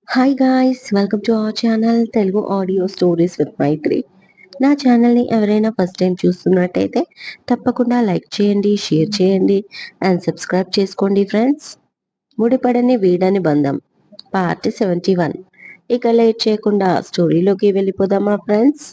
Hi guys, welcome to our channel Telugu audio stories with Maitri. నా ఛానల్ని ఎవరైనా ఫస్ట్ టైం చూస్తున్నట్టయితే తప్పకుండా లైక్ చేయండి, షేర్ చేయండి అండ్ సబ్స్క్రైబ్ చేసుకోండి ఫ్రెండ్స్. ముడిపడని వీడని బంధం పార్ట్ 71. ఇక లేట్ చేయకుండా స్టోరీలోకి వెళ్ళిపోదామా ఫ్రెండ్స్?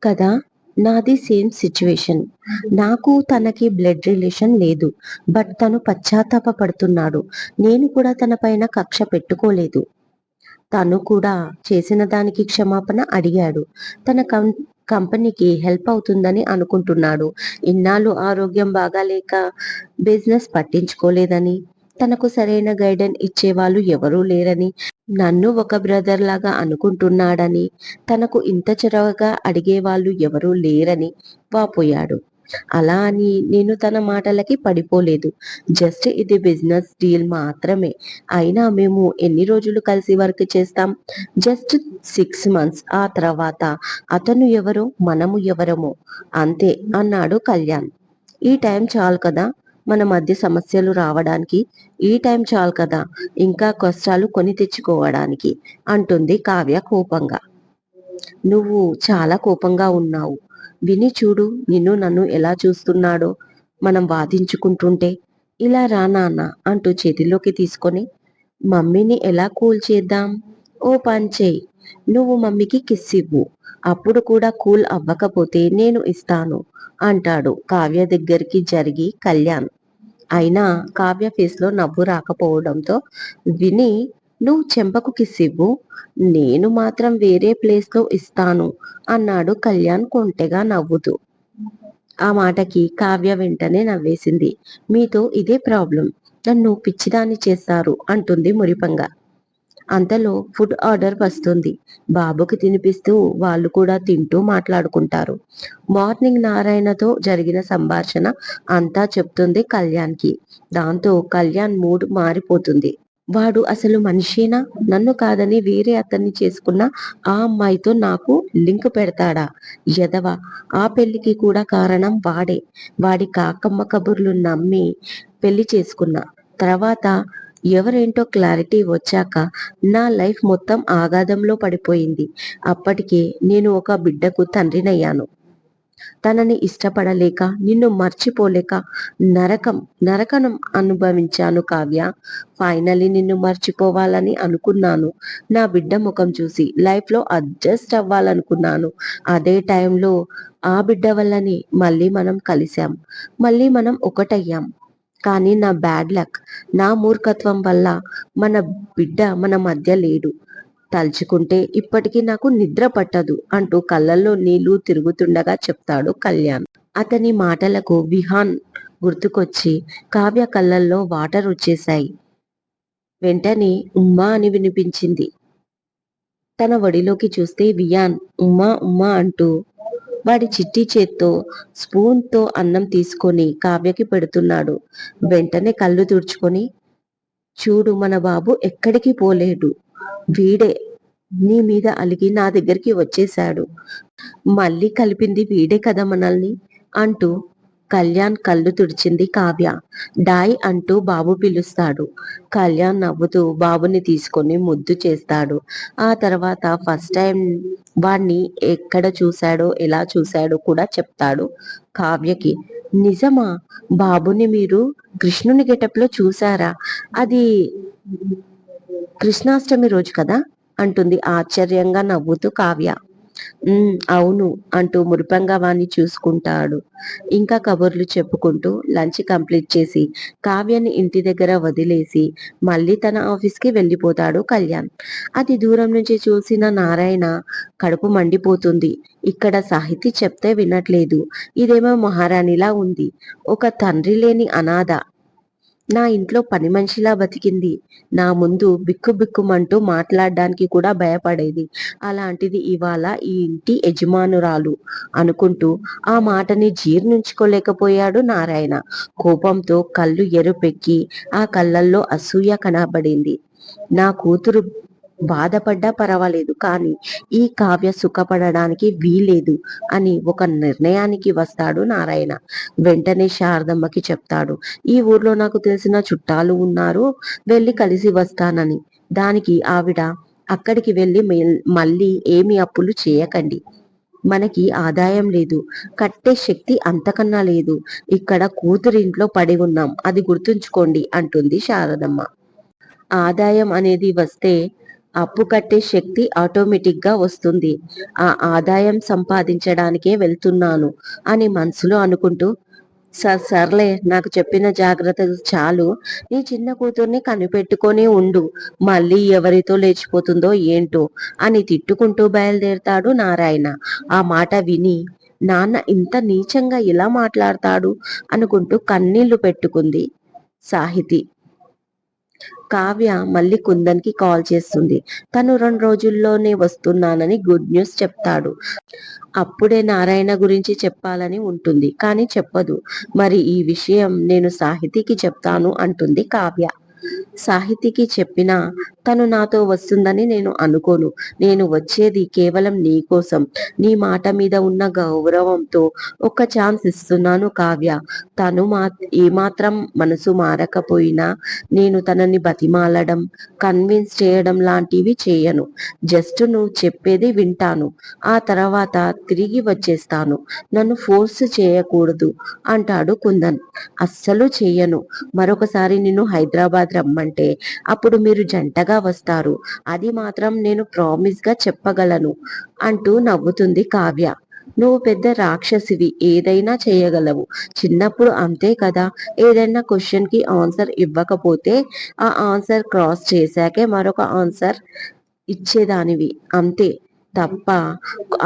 కదా, నాది సేమ్ సిచ్యువేషన్. నాకు తనకి బ్లడ్ రిలేషన్ లేదు, బట్ తను పశ్చాత్తాప పడుతున్నాడు. నేను కూడా తన పైన కక్ష పెట్టుకోలేదు. తను కూడా చేసిన దానికి క్షమాపణ అడిగాడు. తన కంపెనీకి హెల్ప్ అవుతుందని అనుకుంటున్నాడు. ఇన్నాళ్ళు ఆరోగ్యం బాగాలేక బిజినెస్ పట్టించుకోలేదని, తనకు సరైన గైడెన్స్ ఇచ్చేవాళ్ళు ఎవరూ లేరని, నన్ను ఒక బ్రదర్ లాగా అనుకుంటున్నాడని, తనకు ఇంత చొరవగా అడిగేవాళ్ళు ఎవరూ లేరని వాపోయాడు. అలా అని నేను తన మాటలకి పడిపోలేదు. జస్ట్ ఇది బిజినెస్ డీల్ మాత్రమే. అయినా మేము ఎన్ని రోజులు కలిసి వర్క్ చేస్తాం? Just 6 months. ఆ తర్వాత అతను ఎవరో మనము ఎవరమో అంతే అన్నాడు కళ్యాణ్. ఈ టైం చాలు కదా మన మధ్య సమస్యలు రావడానికి, ఈ టైం చాలు కదా ఇంకా కష్టాలు కొని తెచ్చుకోవడానికి అంటుంది కావ్య కోపంగా. నువ్వు చాలా కోపంగా ఉన్నావు. విని చూడు నిన్ను నన్ను ఎలా చూస్తున్నాడో. మనం వాదించుకుంటుంటే ఇలా రా నాన్న అంటూ చేతిలోకి తీసుకొని మమ్మీని ఎలా కూల్ చేద్దాం? ఓ పని చేయి, నువ్వు మమ్మీకి కిస్ ఇవ్వు. అప్పుడు కూడా కూల్ అవ్వకపోతే నేను ఇస్తాను అంటాడు కావ్య దగ్గరికి జరిగి కళ్యాణ్. అయినా కావ్య ఫేస్లో నవ్వు రాకపోవడంతో విని, నువ్వు చెంపకు కిస్ ఇవ్వు, నేను మాత్రం వేరే ప్లేస్లో ఇస్తాను అన్నాడు కళ్యాణ్ కొంటెగా నవ్వుతూ. ఆ మాటకి కావ్య వెంటనే నవ్వేసింది. మీతో ఇదే ప్రాబ్లం, నన్ను పిచ్చిదాన్ని చేస్తారు అంటుంది మురిపంగా. అంతలో ఫుడ్ ఆర్డర్ వస్తుంది. బాబుకి తినిపిస్తూ వాళ్ళు కూడా తింటూ మాట్లాడుకుంటారు. మార్నింగ్ నారాయణతో జరిగిన సంభాషణ అంతా చెప్తుంది కళ్యాణ్కి. దాంతో కళ్యాణ్ మూడ్ మారిపోతుంది. వాడు అసలు మనిషేనా? నన్ను కాదని వేరే అతన్ని చేసుకున్న ఆ అమ్మాయితో నాకు లింక్ పెడతాడా? ఎదవ. ఆ పెళ్లికి కూడా కారణం వాడే. వాడి కాకమ్మ కబుర్లు నమ్మి పెళ్లి చేసుకున్నా. తర్వాత ఎవరేంటో క్లారిటీ వచ్చాక నా లైఫ్ మొత్తం ఆగాధంలో పడిపోయింది. అప్పటికే నేను ఒక బిడ్డకు తండ్రినయ్యాను. తనని ఇష్టపడలేక, నిన్ను మర్చిపోలేక నరకం నరకనం అనుభవించాను కావ్య. ఫైనలీ నిన్ను మర్చిపోవాలని అనుకున్నాను. నా బిడ్డ ముఖం చూసి లైఫ్లో అడ్జస్ట్ అవ్వాలనుకున్నాను. అదే టైంలో ఆ బిడ్డ వల్లనే మళ్ళీ మనం కలిసాం, మళ్ళీ మనం ఒకటయ్యాం. కానీ నా బ్యాడ్ లక్, నా మూర్ఖత్వం వల్ల మన బిడ్డ మన మధ్య లేడు. తలుచుకుంటే ఇప్పటికీ నాకు నిద్ర పట్టదు అంటూ కళ్ళల్లో నీళ్లు తిరుగుతుండగా చెప్తాడు కళ్యాణ్. అతని మాటలకు విహాన్ గుర్తుకొచ్చి కావ్య కళ్ళల్లో వాటర్ వచ్చేశాయి. వెంటనే ఉమ్మా అని వినిపించింది. తన ఒడిలోకి చూస్తే వియాన్ ఉమ్మా ఉమ్మా అంటూ వాడి చిట్టి చేత్తో స్పూన్తో అన్నం తీసుకొని కావ్యకి పెడుతున్నాడు. వెంటనే కళ్ళు తుడుచుకొని, చూడు మన బాబు ఎక్కడికి పోలేడు. వీడే నీ మీద అలిగి నా దగ్గరికి వచ్చేశాడు. మళ్ళీ కలిపింది వీడే కదా మనల్ని అంటూ కళ్యాణ్ కళ్ళు తుడిచింది కావ్య. డాయ్ అంటూ బాబు పిలుస్తాడు. కళ్యాణ్ నవ్వుతూ బాబుని తీసుకొని ముద్దు చేస్తాడు. ఆ తర్వాత ఫస్ట్ టైం వాణ్ణి ఎక్కడ చూశాడో ఎలా చూశాడో కూడా చెప్తాడు కావ్యకి. నిజమా? బాబుని మీరు కృష్ణుని గెటప్లో చూసారా? అది కృష్ణాష్టమి రోజు కదా అంటుంది ఆశ్చర్యంగా నవ్వుతూ కావ్య. అవును అంటూ మురిపంగా వాణ్ణి చూసుకుంటాడు. ఇంకా కబుర్లు చెప్పుకుంటూ లంచ్ కంప్లీట్ చేసి కావ్యాన్ని ఇంటి దగ్గర వదిలేసి మళ్ళీ తన ఆఫీస్కి వెళ్ళిపోతాడు కళ్యాణ్. అది దూరం నుంచి చూసిన నారాయణ కడుపు మండిపోతుంది. ఇక్కడ సాహితీ చెప్తే వినట్లేదు, ఇదేమో మహారాణిలా ఉంది, ఒక తండ్రి లేని అనాథ. నా ఇంట్లో పని మనిషిలా బతికింది. నా ముందు బిక్కుబిక్కుమంటూ మాట్లాడడానికి కూడా భయపడేది. అలాంటిది ఇవాళ ఈ ఇంటి యజమానురాలు అనుకుంటూ ఆ మాటని జీర్ణించుకోలేకపోయాడు నారాయణ. కోపంతో కళ్ళు ఎరుపెక్కి ఆ కళ్ళల్లో అసూయ కనబడింది. నా కూతురు బాధపడ్డా పర్వాలేదు, కానీ ఈ కావ్య సుఖపడడానికి వీలేదు అని ఒక నిర్ణయానికి వస్తాడు నారాయణ. వెంటనే శారదమ్మకి చెప్తాడు, ఈ ఊర్లో నాకు తెలిసిన చుట్టాలు ఉన్నారు, వెళ్ళి కలిసి వస్తానని. దానికి ఆవిడ, అక్కడికి వెళ్ళి మళ్ళీ ఏమి అప్పులు చేయకండి. మనకి ఆదాయం లేదు, కట్టే శక్తి అంతకన్నా లేదు. ఇక్కడ కూతురింట్లో పడి ఉన్నాం, అది గుర్తుంచుకోండి అంటుంది శారదమ్మ. ఆదాయం అనేది వస్తే అప్పు కట్టే శక్తి ఆటోమేటిక్ గా వస్తుంది. ఆ ఆదాయం సంపాదించడానికే వెళ్తున్నాను అని మనసులో అనుకుంటూ, సర్లే, నాకు చెప్పిన జాగ్రత్తలు చాలు. నీ చిన్న కూతుర్ని కనిపెట్టుకొని ఉండు. మళ్ళీ ఎవరితో లేచిపోతుందో ఏంటో అని తిట్టుకుంటూ బయలుదేరతాడు నారాయణ. ఆ మాట విని నాన్న ఇంత నీచంగా ఎలా మాట్లాడతాడు అనుకుంటూ కన్నీళ్లు పెట్టుకుంది సాహితి. కావ్య మళ్ళీ కుందన్కి కాల్ చేస్తుంది. తను 2 రోజుల్లోనే వస్తున్నానని గుడ్ న్యూస్ చెప్తాడు. అప్పుడే నారాయణ గురించి చెప్పాలని ఉంటుంది, కానీ చెప్పదు. మరి ఈ విషయం నేను సాహితికి చెప్తాను అంటుంది కావ్య. సాహితికి చెప్పినా తను నాతో వస్తుందని నేను అనుకోను. నేను వచ్చేది కేవలం నీ కోసం. నీ మాట మీద ఉన్న గౌరవంతో ఒక ఛాన్స్ ఇస్తున్నాను కావ్య. తను ఏమాత్రం మనసు మారకపోయినా నేను తనని బతిమాలడం, కన్విన్స్ చేయడం లాంటివి చేయను. జస్ట్ నువ్వు చెప్పేది వింటాను. ఆ తర్వాత తిరిగి వచ్చేస్తాను. నన్ను ఫోర్స్ చేయకూడదు అంటాడు కుందన్. అస్సలు చెయ్యను. మరొకసారి నిన్ను హైదరాబాద్ రమ్మంటే అప్పుడు మీరు జంటగా వస్తారు. అది మాత్రం నేను ప్రామిస్ గా చెప్పగలను అంటూ నవ్వుతుంది కావ్య. నువ్వు పెద్ద రాక్షసివి, ఏదైనా చేయగలవు. చిన్నప్పుడు అంతే కదా, ఏదైనా క్వశ్చన్ కి ఆన్సర్ ఇవ్వకపోతే ఆ ఆన్సర్ క్రాస్ చేశాకే మరొక ఆన్సర్ ఇచ్చేదానివి, అంతే తప్ప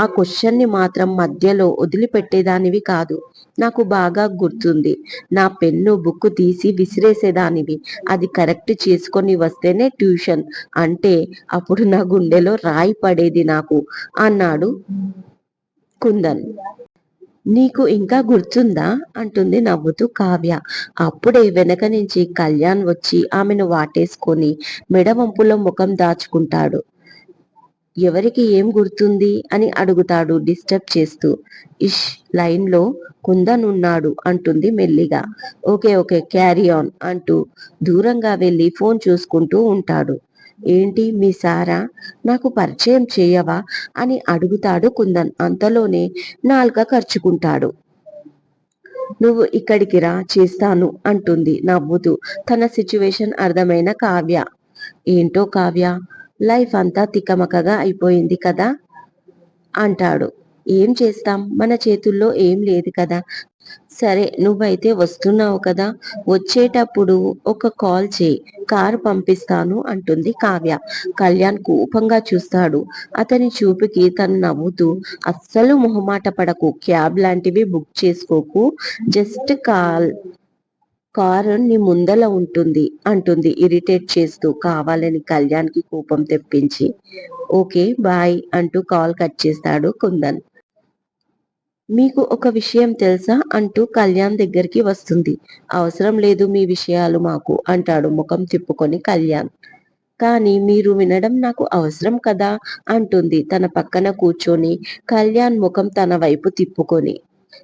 ఆ క్వశ్చన్ ని మాత్రం మధ్యలో వదిలిపెట్టేదానివి కాదు. నాకు బాగా గుర్తుంది, నా పెన్ను బుక్ తీసి విసిరేసేదానివి. అది కరెక్ట్ చేసుకొని వస్తేనే ట్యూషన్ అంటే అప్పుడు నా గుండెలో రాయి పడేది నాకు అన్నాడు కుందన్. నీకు ఇంకా గుర్తుందా అంటుంది నవ్వుతూ కావ్య. అప్పుడే వెనక నుంచి కళ్యాణ్ వచ్చి ఆమెను వాటేసుకొని మెడవంపులో ముఖం దాచుకుంటాడు. ఎవరికి ఏం గుర్తుంది అని అడుగుతాడు డిస్టర్బ్ చేస్తూ. ఇష్, లైన్ లో కుందన్ ఉన్నాడు అంటుంది మెల్లిగా. ఓకే ఓకే, క్యారీ ఆన్ అంటూ దూరంగా వెళ్ళి ఫోన్ చూసుకుంటూ ఉంటాడు. ఏంటి మీ సారా, నాకు పరిచయం చేయవా అని అడుగుతాడు కుందన్. అంతలోనే నాలుక ఖర్చుకుంటాడు. నువ్వు ఇక్కడికి రా, చేస్తాను అంటుంది నవ్వుతూ తన సిచ్యువేషన్ అర్థమైన కావ్య. ఏంటో కావ్య, లైఫ్ అంతా తికమకగా అయిపోయింది కదా అంటాడు. ఏం చేస్తాం, మన చేతుల్లో ఏం లేదు కదా. సరే, నువ్వైతే వస్తున్నావు కదా, వచ్చేటప్పుడు ఒక కాల్ చేయి, కారు పంపిస్తాను అంటుంది కావ్య. కళ్యాణ్ కోపంగా చూస్తాడు. అతని చూపుకి తను నవ్వుతూ, అస్సలు మొహమాట పడకు, క్యాబ్ లాంటివి బుక్ చేసుకోకు, జస్ట్ కారు నీ ముందల ఉంటుంది అంటుంది ఇరిటేట్ చేస్తూ, కావాలని కళ్యాణ్ కి కోపం తెప్పించి. ఓకే బాయ్ అంటూ కాల్ కట్ చేస్తాడు కుందన్. మీకు ఒక విషయం తెలుసా అంటూ కళ్యాణ్ దగ్గరికి వస్తుంది. అవసరం లేదు మీ విషయాలు మాకు అంటాడు ముఖం తిప్పుకొని కళ్యాణ్. కానీ మీరు వినడం నాకు అవసరం కదా అంటుంది తన పక్కన కూర్చొని కళ్యాణ్ ముఖం తన వైపు తిప్పుకొని.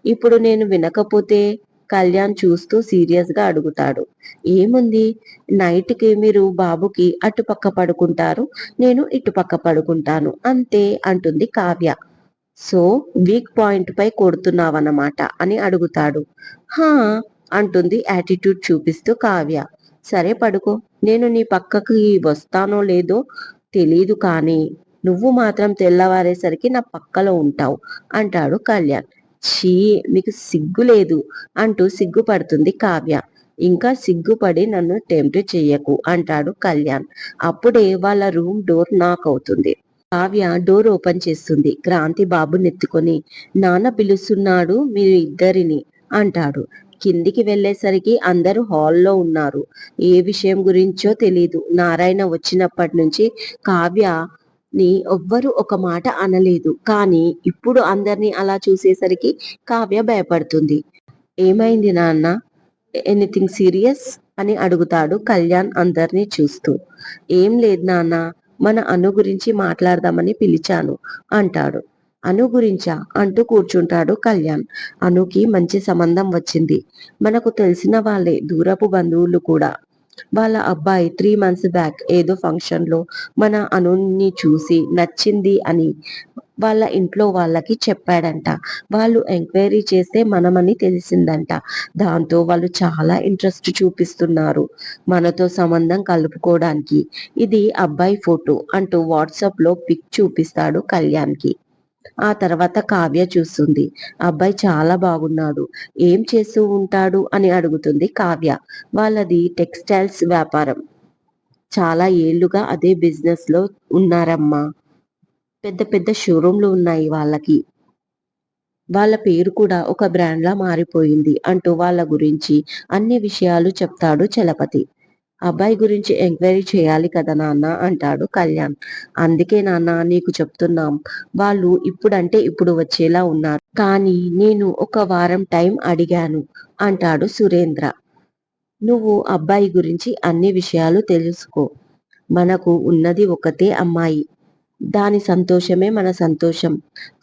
ఇప్పుడు నేను వినకపోతే కళ్యాణ్ చూస్తూ సీరియస్ గా అడుగుతాడు. ఏముంది, నైట్ కి మీరు బాబుకి అటుపక్క పడుకుంటారు, నేను ఇటుపక్క పడుకుంటాను, అంతే అంటుంది కావ్య. సో వీక్ పాయింట్ పై కొడుతున్నావన్నమాట అని అడుగుతాడు. హా అంటుంది యాటిట్యూడ్ చూపిస్తూ కావ్య. సరే పడుకో, నేను నీ పక్కకి వస్తానో లేదో తెలీదు, కానీ నువ్వు మాత్రం తెల్లవారేసరికి నా పక్కలో ఉంటావు అంటాడు కళ్యాణ్. ఛీ, మీకు సిగ్గు లేదు అంటూ సిగ్గుపడుతుంది కావ్య. ఇంకా సిగ్గుపడి నన్ను టెంప్ట్ చెయ్యకు అంటాడు కళ్యాణ్. అప్పుడే వాళ్ళ రూమ్ డోర్ నాక్ అవుతుంది. కావ్య డోర్ ఓపెన్ చేస్తుంది. క్రాంతి బాబునెత్తుకొని, నాన్న పిలుస్తున్నాడు మీరు ఇద్దరిని అంటాడు. కిందికి వెళ్ళేసరికి అందరూ హాల్లో ఉన్నారు. ఏ విషయం గురించో తెలీదు. నారాయణ వచ్చినప్పటి నుంచి కావ్యని ఎవ్వరూ ఒక మాట అనలేదు, కానీ ఇప్పుడు అందరినీ అలా చూసేసరికి కావ్య భయపడుతుంది. ఏమైంది నాన్న, ఎనీథింగ్ సీరియస్ అని అడుగుతాడు కళ్యాణ్ అందరినీ చూస్తూ. ఏం లేదు నాన్న, మన అను గురించి మాట్లాడదామని పిలిచాను అంటాడు. అను గురించా అంటూ కూర్చుంటాడు కళ్యాణ్. అనుకి మంచి సంబంధం వచ్చింది. మనకు తెలిసిన వాళ్ళే, దూరపు బంధువులు కూడా. వాళ్ళ అబ్బాయి 3 మంత్స్ బ్యాక్ ఏదో ఫంక్షన్‌లో మన అనుని చూసి నచ్చింది అని వాళ్ళ ఇంట్లో వాళ్ళకి చెప్పాడంట. వాళ్ళు ఎంక్వైరీ చేస్తే మనమని తెలిసిందంట. దాంతో వాళ్ళు చాలా ఇంట్రెస్ట్ చూపిస్తున్నారు మనతో సంబంధం కలుపుకోవడానికి. ఇది అబ్బాయి ఫోటో అంటూ వాట్సాప్‌లో పిక్ చూపిస్తాడు కళ్యాణ్‌కి. ఆ తర్వాత కావ్య చూస్తుంది. అబ్బాయి చాలా బాగున్నాడు. ఏం చేస్తూ ఉంటాడు అని అడుగుతుంది కావ్య. వాళ్ళది టెక్స్‌టైల్స్ వ్యాపారం. చాలా ఏళ్లుగా అదే బిజినెస్‌లో ఉన్నారమ్మా. పెద్ద పెద్ద షోరూమ్‌లు ఉన్నాయి వాళ్ళకి. వాళ్ళ పేరు కూడా ఒక బ్రాండ్‌లా మారిపోయింది అంటూ వాళ్ళ గురించి అన్ని విషయాలు చెప్తాడు చలపతి. అబ్బాయి గురించి ఎంక్వైరీ చేయాలి కదా నాన్న అంటాడు కళ్యాణ్. అందుకే నాన్న నీకు చెప్తున్నాం. వాళ్ళు ఇప్పుడంటే ఇప్పుడు వచ్చేలా ఉన్నారు. కానీ నేను ఒక వారం టైం అడిగాను అంటాడు సురేంద్ర. నువ్వు అబ్బాయి గురించి అన్ని విషయాలు తెలుసుకో. మనకు ఉన్నది ఒకతే అమ్మాయి. దాని సంతోషమే మన సంతోషం.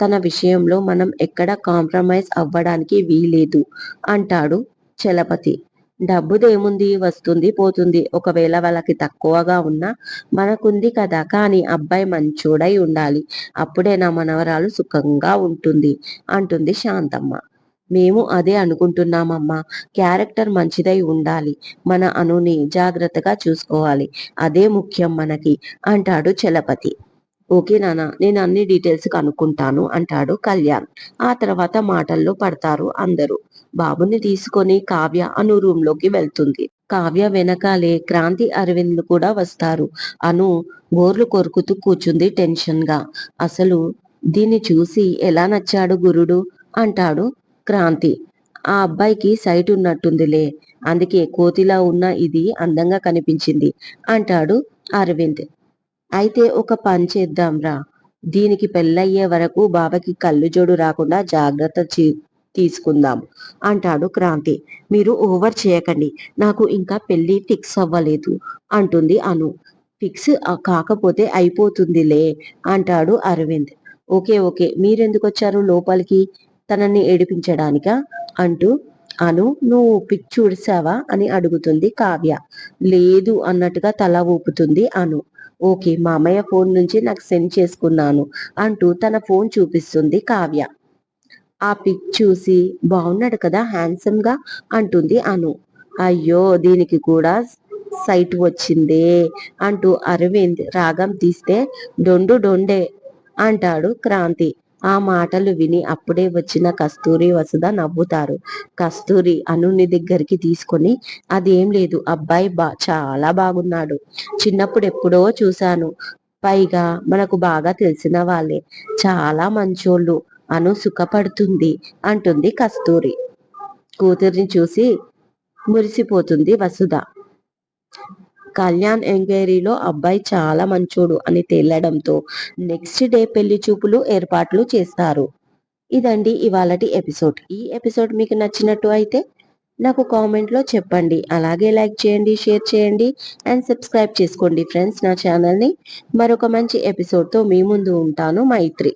తన విషయంలో మనం ఎక్కడ కాంప్రమైజ్ అవ్వడానికి వీలేదు అంటాడు చలపతి. డబ్బుదేముంది వస్తుంది పోతుంది. ఒకవేళ వాళ్ళకి తక్కువగా ఉన్నా మనకుంది కదా! కానీ అబ్బాయి మంచోడై ఉండాలి. అప్పుడే నా మనవరాలు సుఖంగా ఉంటుంది అంటుంది శాంతమ్మ. మేము అదే అనుకుంటున్నామమ్మా. క్యారెక్టర్ మంచిదై ఉండాలి. మన అనుని జాగ్రత్తగా చూసుకోవాలి. అదే ముఖ్యం మనకి అంటాడు చలపతి. ఓకే నాన్న నేను అన్ని డీటెయిల్స్ కనుక్కుంటాను అంటాడు కళ్యాణ్. ఆ తర్వాత మాటల్లో పడతారు అందరూ. బాబుని తీసుకొని కావ్య అను రూమ్ లోకి వెళ్తుంది. కావ్య వెనకాలే క్రాంతి అరవింద్ కూడా వస్తారు. అను గోర్లు కొరుకుతూ కూర్చుంది టెన్షన్ గా. అసలు దీన్ని చూసి ఎలా నచ్చాడు గురుడు అంటాడు క్రాంతి. ఆ అబ్బాయికి సైట్ ఉన్నట్టుందిలే. అందుకే కోతిలా ఉన్న ఇది అందంగా కనిపించింది అంటాడు అరవింద్. అయితే ఒక పని చేద్దాంరా. దీనికి పెళ్ళయ్యే వరకు బావకి కళ్ళు జోడు రాకుండా జాగ్రత్త తీసుకుందాం అంటాడు క్రాంతి. మీరు ఓవర్ చేయకండి. నాకు ఇంకా పెళ్లి ఫిక్స్ అవ్వలేదు అంటుంది అను. ఫిక్స్ కాకపోతే అయిపోతుందిలే అంటాడు అరవింద్. ఓకే ఓకే మీరెందుకొచ్చారు లోపలికి తనని ఏడిపించడానికా అంటూ అను నువ్వు పిక్ చూసావా అని అడుగుతుంది కావ్య. లేదు అన్నట్టుగా తల ఊపుతుంది అను. ఓకే మామయ్య ఫోన్ నుంచి నాకు సెండ్ చేసుకున్నాను అంటూ తన ఫోన్ చూపిస్తుంది కావ్య. ఆ పిక్ చూసి బాగున్నాడు కదా హ్యాండ్సమ్ గా అంటుంది అను. అయ్యో దీనికి కూడా సైట్ వచ్చిందే అంటూ అరవింద్ రాగం తీస్తే డొండు డొండే అంటాడు క్రాంతి. ఆ మాటలు విని అప్పుడే వచ్చిన కస్తూరి వసుధ నవ్వుతారు. కస్తూరి అనుని దగ్గరికి తీసుకొని అదేం లేదు అబ్బాయి చాలా బాగున్నాడు. చిన్నప్పుడు ఎప్పుడో చూశాను. పైగా మనకు బాగా తెలిసిన వాళ్ళే. చాలా మంచోళ్ళు. అను సుఖపడుతుంది అంటుంది కస్తూరి. కూతుర్ని చూసి మురిసిపోతుంది వసుధ. కళ్యాణ్ ఎంక్వైరీలో అబ్బాయి చాలా మంచోడు అని తేలడంతో నెక్స్ట్ డే పెళ్లి చూపులు ఏర్పాట్లు చేస్తారు. ఇదండి ఇవాళటి ఎపిసోడ్. ఈ ఎపిసోడ్ మీకు నచ్చినట్టు అయితే నాకు కామెంట్ లో చెప్పండి. అలాగే లైక్ చేయండి, షేర్ చేయండి అండ్ సబ్స్క్రైబ్ చేసుకోండి ఫ్రెండ్స్ నా ఛానల్ ని. మరొక మంచి ఎపిసోడ్ తో మీ ముందు ఉంటాను మైత్రి.